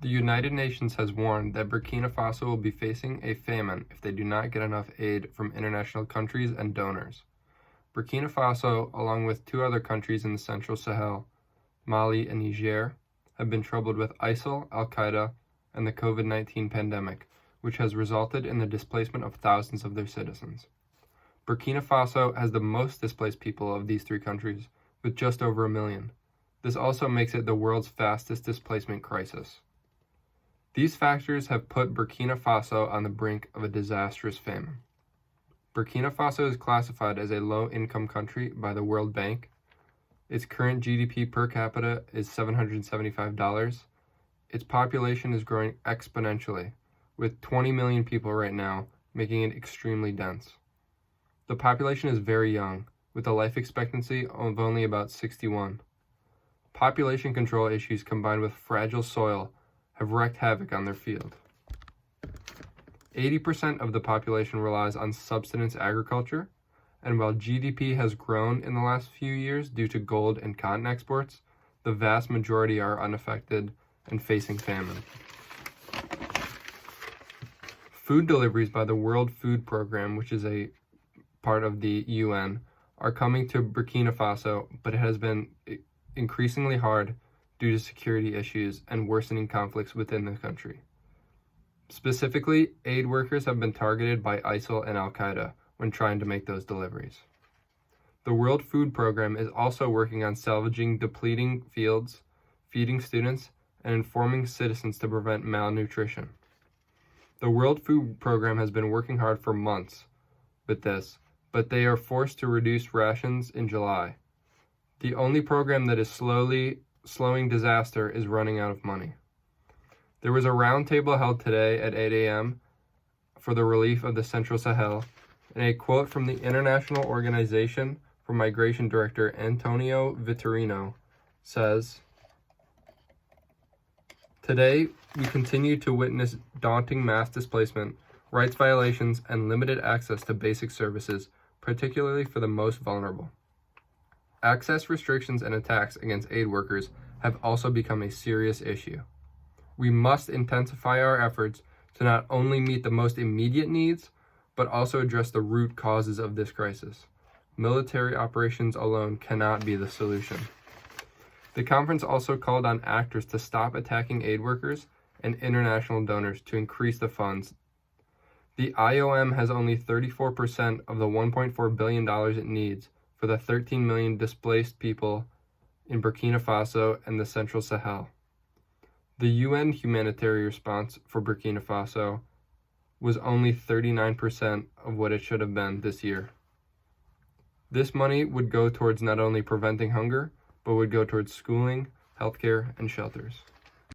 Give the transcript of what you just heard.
The United Nations has warned that Burkina Faso will be facing a famine if they do not get enough aid from international countries and donors. Burkina Faso, along with two other countries in the Central Sahel, Mali and Niger, have been troubled with ISIL, Al-Qaeda, and the COVID-19 pandemic, which has resulted in the displacement of thousands of their citizens. Burkina Faso has the most displaced people of these three countries, with just over 1 million. This also makes it the world's fastest displacement crisis. These factors have put Burkina Faso on the brink of a disastrous famine. Burkina Faso is classified as a low-income country by the World Bank. Its current GDP per capita is $775. Its population is growing exponentially, with 20 million people right now, making it extremely dense. The population is very young, with a life expectancy of only about 61. Population control issues combined with fragile soil have wreaked havoc on their field. 80% of the population relies on subsistence agriculture, and while GDP has grown in the last few years due to gold and cotton exports, the vast majority are unaffected and facing famine. Food deliveries by the World Food Program, which is a part of the UN, are coming to Burkina Faso, but it has been increasingly hard due to security issues and worsening conflicts within the country. Specifically, aid workers have been targeted by ISIL and Al-Qaeda when trying to make those deliveries. The World Food Program is also working on salvaging depleting fields, feeding students, and informing citizens to prevent malnutrition. The World Food Program has been working hard for months with this, but they are forced to reduce rations in July. The only program that is slowing disaster is running out of money. There was a roundtable held today at 8 a.m. for the relief of the Central Sahel, and a quote from the International Organization for Migration Director Antonio Vitorino says, "Today, we continue to witness daunting mass displacement, rights violations, and limited access to basic services, particularly for the most vulnerable. Access restrictions and attacks against aid workers have also become a serious issue. We must intensify our efforts to not only meet the most immediate needs, but also address the root causes of this crisis. Military operations alone cannot be the solution." The conference also called on actors to stop attacking aid workers and international donors to increase the funds. The IOM has only 34% of the $1.4 billion it needs for the 13 million displaced people in Burkina Faso and the Central Sahel. The UN humanitarian response for Burkina Faso was only 39% of what it should have been this year. This money would go towards not only preventing hunger, but would go towards schooling, healthcare, and shelters.